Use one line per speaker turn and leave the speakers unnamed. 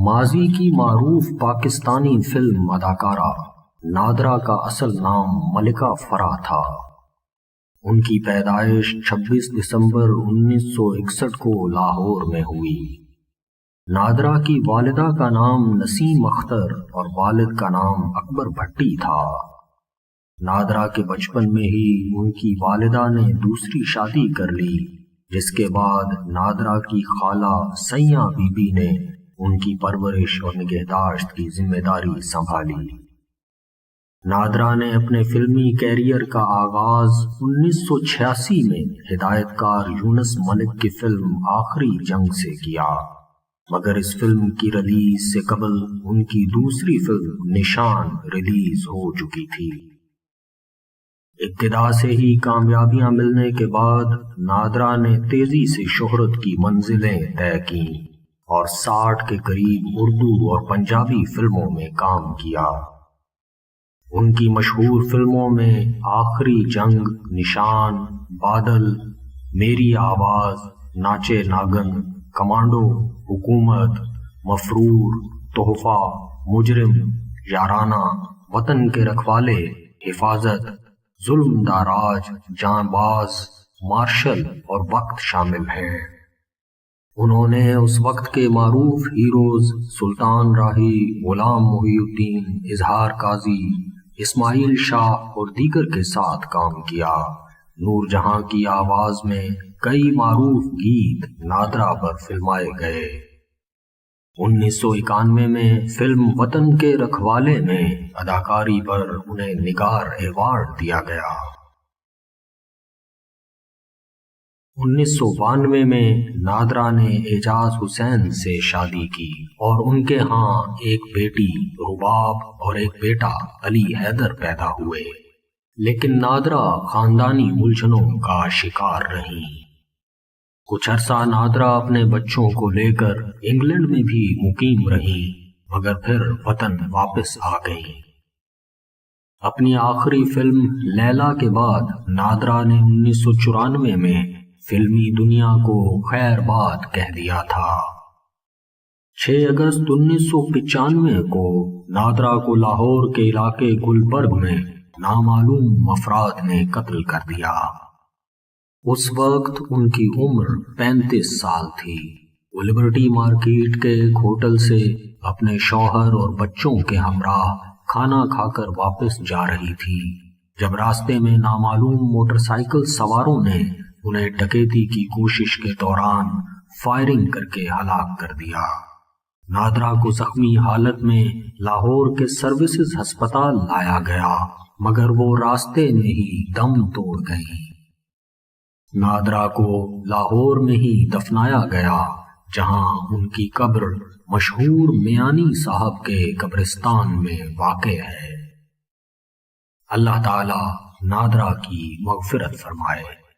ماضی کی معروف پاکستانی فلم اداکارہ نادرہ کا اصل نام ملکہ فرح تھا۔ ان کی پیدائش 26 دسمبر 1961 کو لاہور میں ہوئی۔ نادرہ کی والدہ کا نام نسیم اختر اور والد کا نام اکبر بھٹی تھا۔ نادرہ کے بچپن میں ہی ان کی والدہ نے دوسری شادی کر لی، جس کے بعد نادرہ کی خالہ سیاں بی بی نے ان کی پرورش اور نگہداشت کی ذمہ داری سنبھالی۔ نادرہ نے اپنے فلمی کیریئر کا آغاز 1986 میں ہدایت کار یونس ملک کی فلم آخری جنگ سے کیا، مگر اس فلم کی ریلیز سے قبل ان کی دوسری فلم نشان ریلیز ہو چکی تھی۔ ابتدا سے ہی کامیابیاں ملنے کے بعد نادرہ نے تیزی سے شہرت کی منزلیں طے کیں اور 60 کے قریب اردو اور پنجابی فلموں میں کام کیا۔ ان کی مشہور فلموں میں آخری جنگ، نشان، بادل، میری آواز، ناچے ناگن، کمانڈو، حکومت، مفرور، تحفہ، مجرم، یارانہ، وطن کے رکھوالے، حفاظت، ظلم دا راج، جاں باز، مارشل اور وقت شامل ہیں۔ انہوں نے اس وقت کے معروف ہیروز سلطان راہی، غلام محی الدین، اظہار قاضی، اسماعیل شاہ اور دیگر کے ساتھ کام کیا۔ نور جہاں کی آواز میں کئی معروف گیت نادرہ پر فلمائے گئے۔ 1991 میں فلم وطن کے رکھوالے میں اداکاری پر انہیں نگار ایوارڈ دیا گیا۔ 1992 میں نادرہ نے اعجاز حسین سے شادی کی اور ان کے ہاں ایک بیٹی رباب اور ایک بیٹا علی حیدر پیدا ہوئے، لیکن نادرہ خاندانی الجھنوں کا شکار رہیں۔ کچھ عرصہ نادرہ اپنے بچوں کو لے کر انگلینڈ میں بھی مقیم رہیں، مگر پھر وطن واپس آ گئیں۔ اپنی آخری فلم لیلا کے بعد نادرہ نے 1994 میں فلمی دنیا کو خیر باد کہہ دیا تھا۔ 6 اگست 1995 کو نادرہ کو لاہور کے علاقے گلبرگ میں نامعلوم افراد نے قتل کر دیا۔ اس وقت ان کی عمر 35 سال تھی۔ وہ لبرٹی مارکیٹ کے ایک ہوٹل سے اپنے شوہر اور بچوں کے ہمراہ کھانا کھا کر واپس جا رہی تھی، جب راستے میں نامعلوم موٹر سائیکل سواروں نے انہیں ڈکیتی کی کوشش کے دوران فائرنگ کر کے ہلاک کر دیا۔ نادرہ کو زخمی حالت میں لاہور کے سروسز ہسپتال لایا گیا، مگر وہ راستے میں ہی دم توڑ گئیں۔ نادرہ کو لاہور میں ہی دفنایا گیا، جہاں ان کی قبر مشہور میانی صاحب کے قبرستان میں واقع ہے۔ اللہ تعالی نادرہ کی مغفرت فرمائے۔